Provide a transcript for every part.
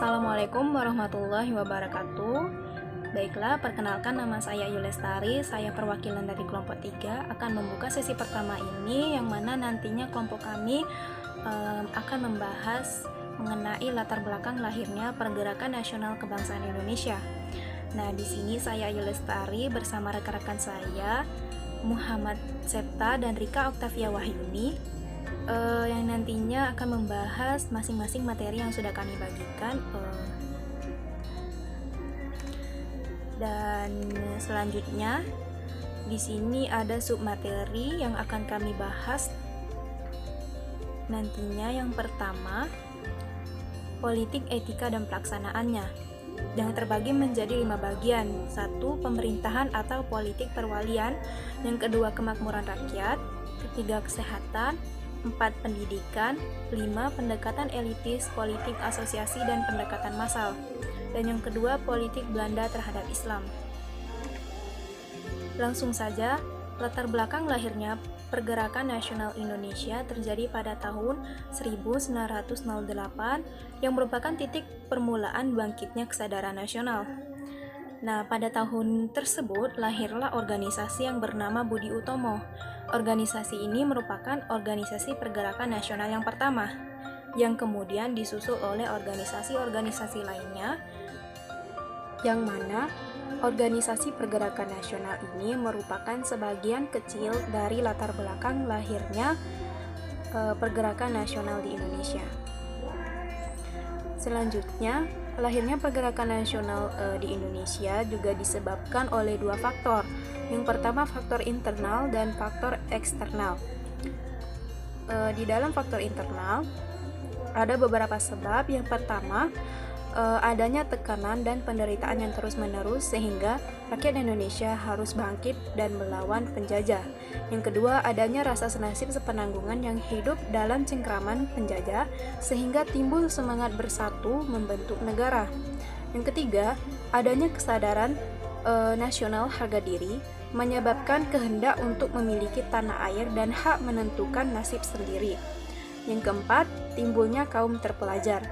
Assalamualaikum warahmatullahi wabarakatuh. Baiklah, perkenalkan nama saya Yulestari. Saya perwakilan dari kelompok 3 akan membuka sesi pertama ini, yang mana nantinya kelompok kami akan membahas mengenai latar belakang lahirnya Pergerakan Nasional Kebangsaan Indonesia. Nah, di sini saya Yulestari bersama rekan-rekan saya Muhammad Septa dan Rika Oktavia Wahyuni, yang nantinya akan membahas masing-masing materi yang sudah kami bagikan. Dan selanjutnya di sini ada submateri yang akan kami bahas nantinya. Yang pertama, politik, etika, dan pelaksanaannya, yang terbagi menjadi 5 bagian. 1. Pemerintahan atau politik perwalian. Yang kedua, kemakmuran rakyat. Ketiga, kesehatan. 4. Pendidikan. 5. Pendekatan elitis, politik asosiasi, dan pendekatan massal. Dan yang kedua, politik Belanda terhadap Islam. Langsung saja, latar belakang lahirnya Pergerakan Nasional Indonesia terjadi pada tahun 1908 yang merupakan titik permulaan bangkitnya kesadaran nasional. Nah, pada tahun tersebut lahirlah organisasi yang bernama Budi Utomo. Organisasi ini merupakan organisasi pergerakan nasional yang pertama, yang kemudian disusul oleh organisasi-organisasi lainnya, yang mana organisasi pergerakan nasional ini merupakan sebagian kecil dari latar belakang lahirnya pergerakan nasional di Indonesia. Selanjutnya, lahirnya pergerakan nasional di Indonesia juga disebabkan oleh 2 faktor. Yang pertama, faktor internal dan faktor eksternal. Di dalam faktor internal ada beberapa sebab. Yang pertama, adanya tekanan dan penderitaan yang terus-menerus sehingga rakyat Indonesia harus bangkit dan melawan penjajah. Yang kedua, adanya rasa senasib sepenanggungan yang hidup dalam cengkraman penjajah sehingga timbul semangat bersatu membentuk negara. Yang ketiga, adanya kesadaran nasional harga diri menyebabkan kehendak untuk memiliki tanah air dan hak menentukan nasib sendiri. Yang keempat, timbulnya kaum terpelajar.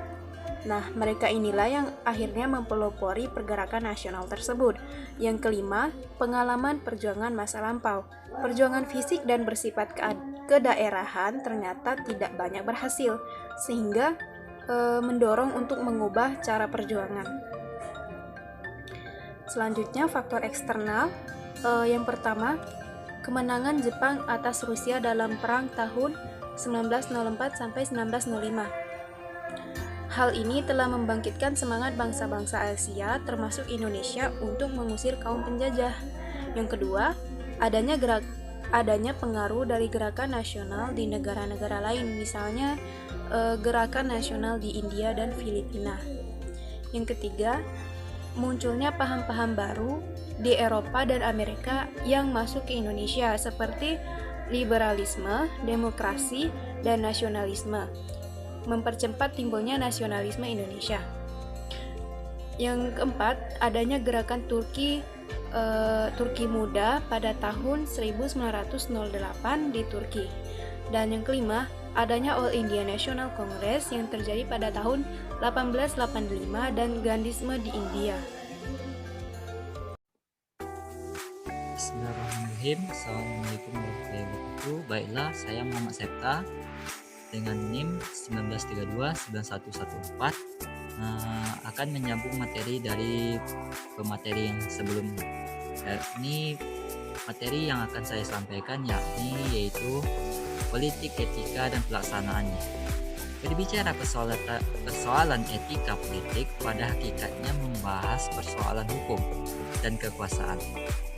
Nah, mereka inilah yang akhirnya mempelopori pergerakan nasional tersebut. Yang kelima, pengalaman perjuangan masa lampau. Perjuangan fisik dan bersifat kedaerahan ternyata tidak banyak berhasil, sehingga mendorong untuk mengubah cara perjuangan. Selanjutnya, faktor eksternal. Yang pertama, kemenangan Jepang atas Rusia dalam perang tahun 1904 sampai 1905. Hal ini telah membangkitkan semangat bangsa-bangsa Asia termasuk Indonesia untuk mengusir kaum penjajah. Yang kedua, adanya pengaruh dari gerakan nasional di negara-negara lain, misalnya gerakan nasional di India dan Filipina. Yang ketiga, munculnya paham-paham baru di Eropa dan Amerika yang masuk ke Indonesia seperti liberalisme, demokrasi, dan nasionalisme, mempercepat timbulnya nasionalisme Indonesia. Yang keempat, adanya gerakan Turki Muda pada tahun 1908 di Turki. Dan yang kelima, adanya All India National Congress yang terjadi pada tahun 1885 dan Gandhisme di India. Bismillahirrahmanirrahim. Assalamualaikum warahmatullahi wabarakatuh. Baiklah, saya Muhammad Septa dengan NIM 19329114 akan menyambung materi dari pemateri yang sebelumnya. Ini materi yang akan saya sampaikan yaitu politik, etika, dan pelaksanaannya. Berbicara persoalan etika politik pada hakikatnya membahas persoalan hukum dan kekuasaan.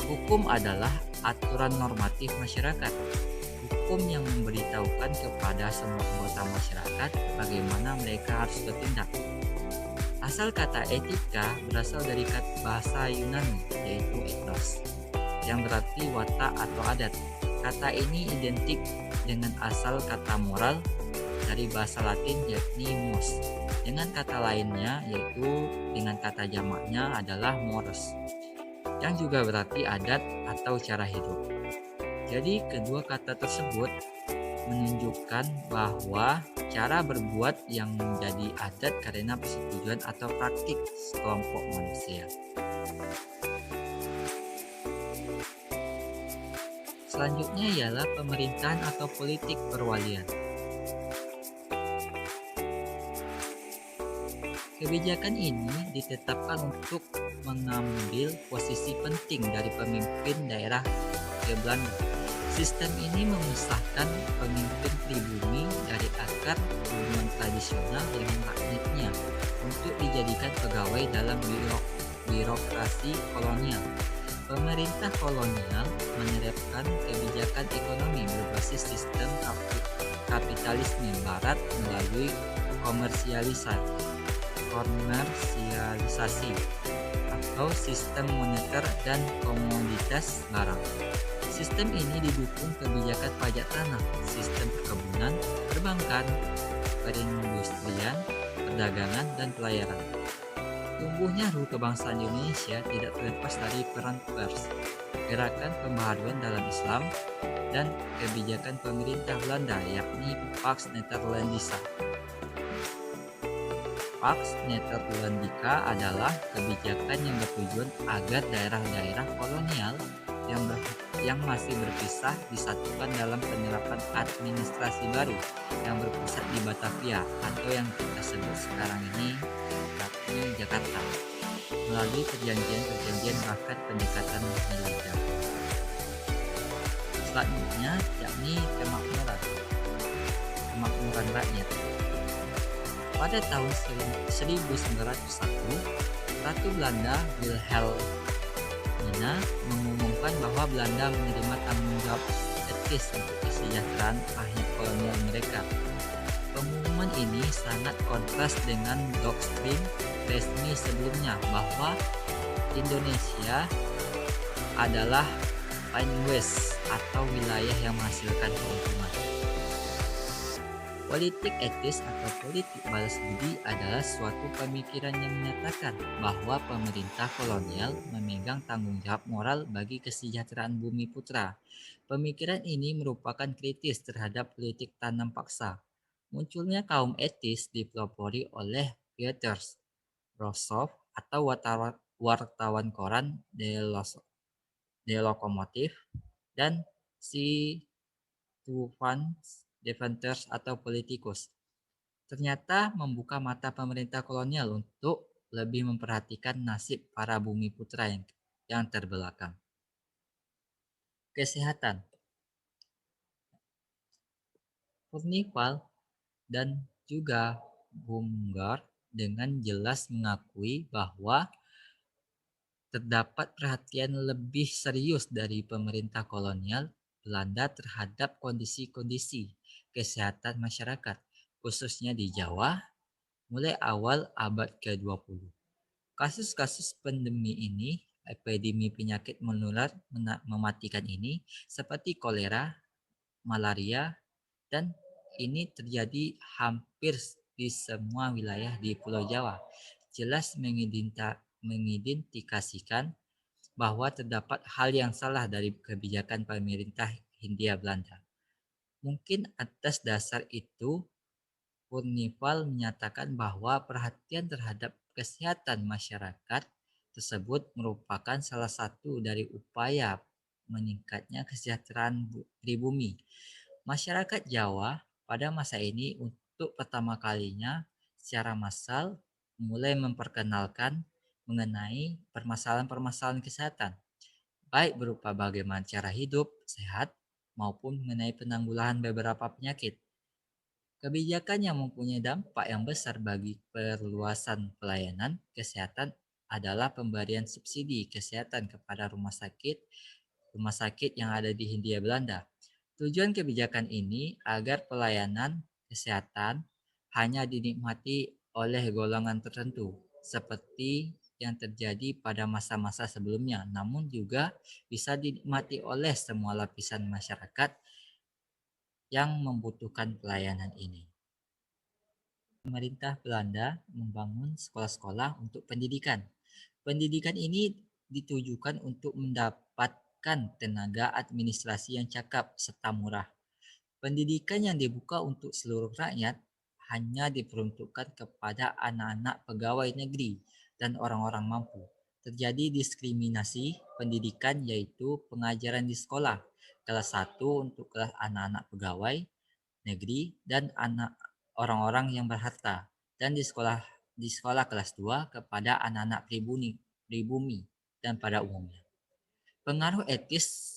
Hukum adalah aturan normatif masyarakat. Hukum yang memberitahukan kepada semua anggota masyarakat bagaimana mereka harus bertindak. Asal kata etika berasal dari bahasa Yunani, yaitu ethos, yang berarti watak atau adat. Kata ini identik dengan asal kata moral dari bahasa Latin, yakni mos, dengan kata lainnya yaitu dengan kata jamaknya adalah mores, yang juga berarti adat atau cara hidup. Jadi kedua kata tersebut menunjukkan bahwa cara berbuat yang menjadi adat karena persetujuan atau praktik sekelompok manusia. Selanjutnya ialah pemerintahan atau politik perwalian. Kebijakan ini ditetapkan untuk mengambil posisi penting dari pemimpin daerah ke Belanda. Sistem ini memisahkan pemimpin pribumi dari akar hubungan tradisional yang magnetnya untuk dijadikan pegawai dalam birokrasi kolonial. Pemerintah kolonial menerapkan kebijakan ekonomi berbasis sistem kapitalisme barat melalui komersialisasi atau sistem moneter dan komoditas barang. Sistem ini didukung kebijakan pajak tanah, sistem perkebunan, perbankan, perindustrian, perdagangan, dan pelayaran. Tumbuhnya ruh kebangsaan Indonesia tidak terlepas dari peran pers, gerakan pembaharuan dalam Islam, dan kebijakan pemerintah Belanda yakni Pax Nederlandisa. Pax Nederlandica adalah kebijakan yang bertujuan agar daerah-daerah kolonial yang masih berpisah disatukan dalam penerapan administrasi baru yang berpusat di Batavia atau yang kita sebut sekarang ini yakni Jakarta melalui perjanjian bahkan pendekatan militer. Selanjutnya yakni kemakmuran rakyat. Pada tahun 1901, Ratu Belanda Wilhelmina mengumumkan bahwa Belanda menerima tanggung jawab etis untuk kesejahteraan akhir kolonial mereka. Pengumuman ini sangat kontras dengan doktrin resmi sebelumnya bahwa Indonesia adalah Line West atau wilayah yang menghasilkan keuntungan. Politik etis atau politik balas budi adalah suatu pemikiran yang menyatakan bahwa pemerintah kolonial memegang tanggung jawab moral bagi kesejahteraan bumi putra. Pemikiran ini merupakan kritis terhadap politik tanam paksa. Munculnya kaum etis dipelopori oleh Piotr Brosov atau wartawan koran The Lokomotif dan si Stefan Deventer atau politikus. Ternyata membuka mata pemerintah kolonial untuk lebih memperhatikan nasib para bumi putra yang terbelakang. Kesehatan. Furnival dan juga Bumgar dengan jelas mengakui bahwa terdapat perhatian lebih serius dari pemerintah kolonial Belanda terhadap kondisi-kondisi kesehatan masyarakat, khususnya di Jawa, mulai awal abad ke-20. Kasus-kasus epidemi penyakit menular mematikan ini, seperti kolera, malaria, dan ini terjadi hampir di semua wilayah di Pulau Jawa, jelas mengidentifikasikan bahwa terdapat hal yang salah dari kebijakan pemerintah Hindia Belanda. Mungkin atas dasar itu, Furnival menyatakan bahwa perhatian terhadap kesehatan masyarakat tersebut merupakan salah satu dari upaya meningkatnya kesejahteraan pribumi. Masyarakat Jawa pada masa ini untuk pertama kalinya secara massal mulai memperkenalkan mengenai permasalahan-permasalahan kesehatan, baik berupa bagaimana cara hidup sehat maupun mengenai penanggulangan beberapa penyakit. Kebijakan yang mempunyai dampak yang besar bagi perluasan pelayanan kesehatan adalah pemberian subsidi kesehatan kepada rumah sakit yang ada di Hindia Belanda. Tujuan kebijakan ini agar pelayanan kesehatan hanya dinikmati oleh golongan tertentu, seperti yang terjadi pada masa-masa sebelumnya, namun juga bisa dinikmati oleh semua lapisan masyarakat yang membutuhkan pelayanan ini. Pemerintah Belanda membangun sekolah-sekolah untuk pendidikan. Pendidikan ini ditujukan untuk mendapatkan tenaga administrasi yang cakap serta murah. Pendidikan yang dibuka untuk seluruh rakyat hanya diperuntukkan kepada anak-anak pegawai negeri dan orang-orang mampu. Terjadi diskriminasi pendidikan yaitu pengajaran di sekolah kelas 1 untuk kelas anak-anak pegawai negeri dan anak orang-orang yang berharta, dan di sekolah kelas 2 kepada anak-anak pribumi dan pada umumnya. Pengaruh etis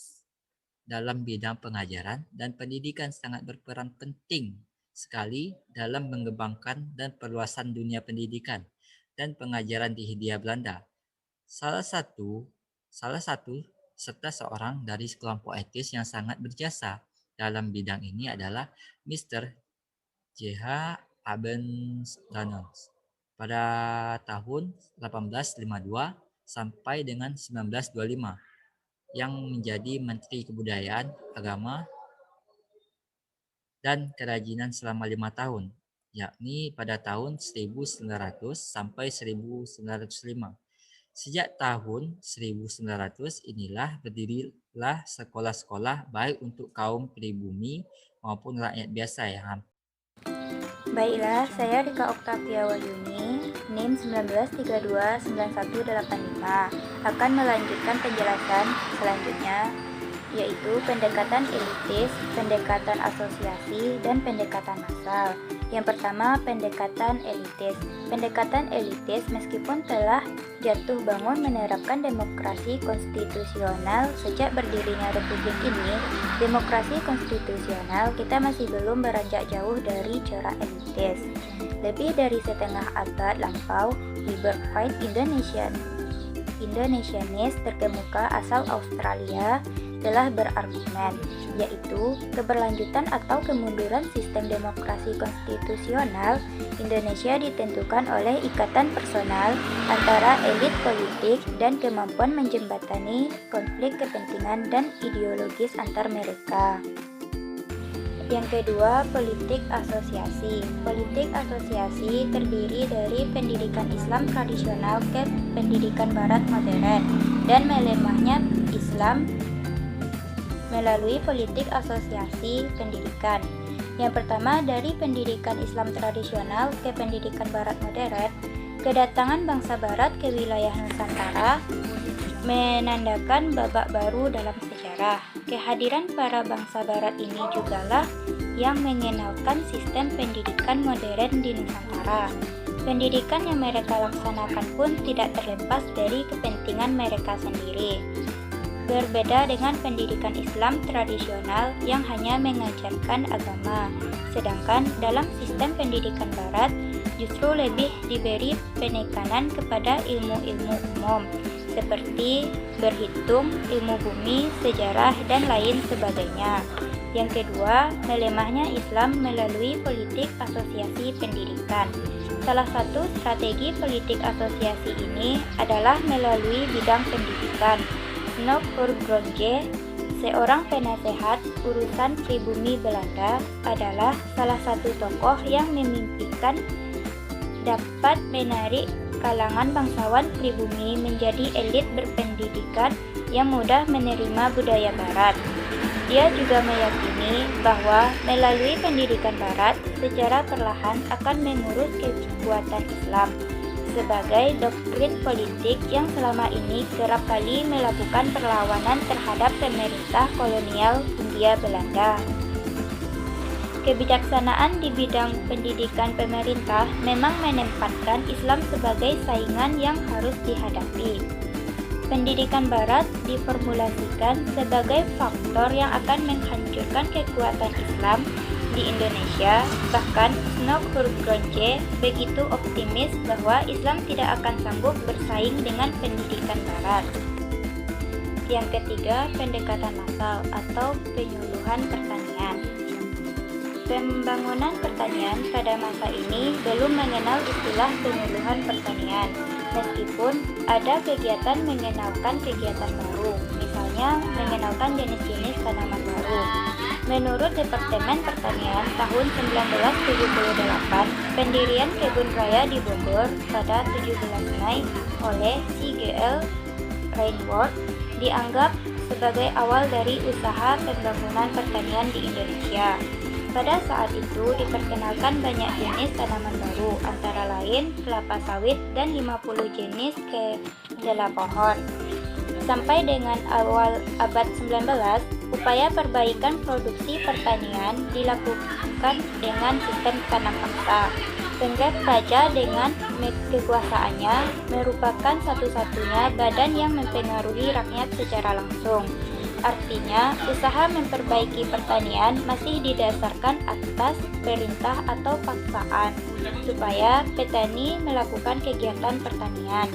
dalam bidang pengajaran dan pendidikan sangat berperan penting sekali dalam mengembangkan dan perluasan dunia pendidikan dan pengajaran di Hindia Belanda. Salah satu serta seorang dari kelompok etis yang sangat berjasa dalam bidang ini adalah Mr. J.H. Abendschneider pada tahun 1852 sampai dengan 1925 yang menjadi Menteri Kebudayaan, Agama, dan Kerajinan selama 5 tahun, yakni pada tahun 1900 sampai 1905. Sejak tahun 1900 inilah berdirilah sekolah-sekolah baik untuk kaum pribumi maupun rakyat biasa yang Baiklah, saya Rika Oktavia Wahyuni, NIM 19329185, akan melanjutkan penjelasan selanjutnya, yaitu pendekatan elitis, pendekatan asosiasi, dan pendekatan massal. Yang pertama, pendekatan elitis. Pendekatan elitis meskipun telah jatuh bangun menerapkan demokrasi konstitusional sejak berdirinya republik ini, demokrasi konstitusional kita masih belum beranjak jauh dari corak elitis. Lebih dari setengah abad lampau, Liberal Right Indonesianis terkemuka asal Australia telah berargumen, yaitu keberlanjutan atau kemunduran sistem demokrasi konstitusional Indonesia ditentukan oleh ikatan personal antara elit politik dan kemampuan menjembatani konflik kepentingan dan ideologis antar mereka. Yang kedua, politik asosiasi. Politik asosiasi terdiri dari pendidikan Islam tradisional ke pendidikan Barat modern dan melemahnya Islam melalui politik asosiasi pendidikan. Yang pertama, dari pendidikan Islam tradisional ke pendidikan Barat modern, kedatangan bangsa Barat ke wilayah Nusantara menandakan babak baru dalam sejarah. Kehadiran para bangsa Barat ini jugalah yang mengenalkan sistem pendidikan modern di Nusantara. Pendidikan yang mereka laksanakan pun tidak terlepas dari kepentingan mereka sendiri. Berbeda dengan pendidikan Islam tradisional yang hanya mengajarkan agama, sedangkan dalam sistem pendidikan Barat justru lebih diberi penekanan kepada ilmu-ilmu umum seperti berhitung, ilmu bumi, sejarah, dan lain sebagainya. Yang kedua, melemahnya Islam melalui politik asosiasi pendidikan. Salah satu strategi politik asosiasi ini adalah melalui bidang pendidikan. Snoeck-Oorgroenje, seorang penasehat urusan pribumi Belanda, adalah salah satu tokoh yang memimpikan dapat menarik kalangan bangsawan pribumi menjadi elit berpendidikan yang mudah menerima budaya Barat. Dia juga meyakini bahwa melalui pendidikan Barat secara perlahan akan mengurus kekuatan Islam sebagai doktrin politik yang selama ini kerap kali melakukan perlawanan terhadap pemerintah kolonial Hindia Belanda. Kebijaksanaan di bidang pendidikan pemerintah memang menempatkan Islam sebagai saingan yang harus dihadapi. Pendidikan Barat diformulasikan sebagai faktor yang akan menghancurkan kekuatan Islam di Indonesia. Bahkan Snoeck-Oorgroenje begitu optimis bahwa Islam tidak akan sanggup bersaing dengan pendidikan Barat. Yang ketiga, pendekatan massal atau penyuluhan pertanian. Pembangunan pertanian pada masa ini belum mengenal istilah penyuluhan pertanian, meskipun ada kegiatan mengenalkan kegiatan baru, misalnya mengenalkan jenis-jenis tanaman baru. Menurut Departemen Pertanian tahun 1978, pendirian kebun raya di Bogor pada 17 Mei oleh C.G.L. Rainworth dianggap sebagai awal dari usaha pembangunan pertanian di Indonesia. Pada saat itu diperkenalkan banyak jenis tanaman baru, antara lain kelapa sawit dan 50 jenis kedelai pohon. Sampai dengan awal abad 19, upaya perbaikan produksi pertanian dilakukan dengan sistem tanam angsa. Kongress Raja dengan kekuasaannya merupakan satu-satunya badan yang mempengaruhi rakyat secara langsung. Artinya, usaha memperbaiki pertanian masih didasarkan atas perintah atau paksaan, supaya petani melakukan kegiatan pertanian,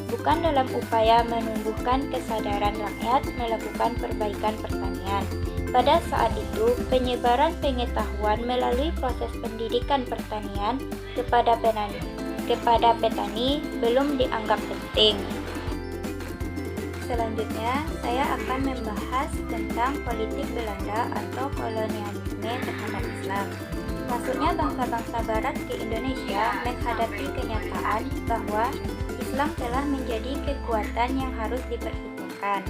bukan dalam upaya menumbuhkan kesadaran rakyat melakukan perbaikan pertanian. Pada saat itu, penyebaran pengetahuan melalui proses pendidikan pertanian kepada petani belum dianggap penting. Selanjutnya, saya akan membahas tentang politik Belanda atau kolonialisme terhadap Islam. Masuknya bangsa-bangsa Barat ke Indonesia menghadapi kenyataan bahwa Islam telah menjadi kekuatan yang harus diperhitungkan.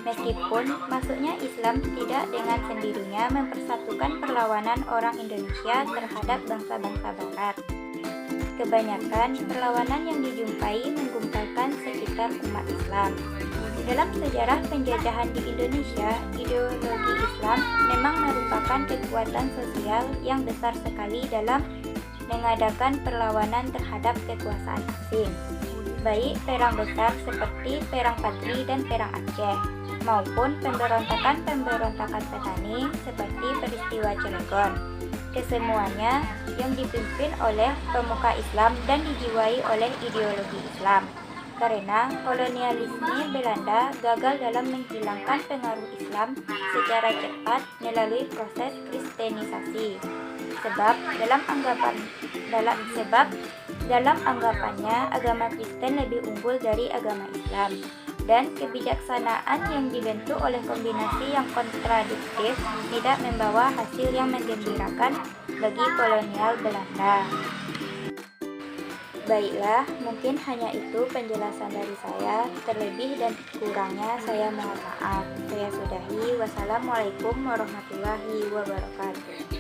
Meskipun masuknya Islam tidak dengan sendirinya mempersatukan perlawanan orang Indonesia terhadap bangsa-bangsa Barat. Kebanyakan perlawanan yang dijumpai menggumpalkan sekitar umat Islam. Dalam sejarah penjajahan di Indonesia, ideologi Islam memang merupakan kekuatan sosial yang besar sekali dalam mengadakan perlawanan terhadap kekuasaan asing, baik perang besar seperti Perang Patri dan Perang Aceh, maupun pemberontakan-pemberontakan petani seperti peristiwa Cilegon. Kesemuanya yang dipimpin oleh pemuka Islam dan dijiwai oleh ideologi Islam. Karena kolonialisme Belanda gagal dalam menghilangkan pengaruh Islam secara cepat melalui proses kristenisasi. Sebab dalam anggapannya agama Kristen lebih unggul dari agama Islam, dan kebijaksanaan yang dibentuk oleh kombinasi yang kontradiktif tidak membawa hasil yang menggembirakan bagi kolonial Belanda. Baiklah, mungkin hanya itu penjelasan dari saya. Terlebih dan kurangnya saya mohon maaf. Saya sudahi. Wassalamualaikum warahmatullahi wabarakatuh.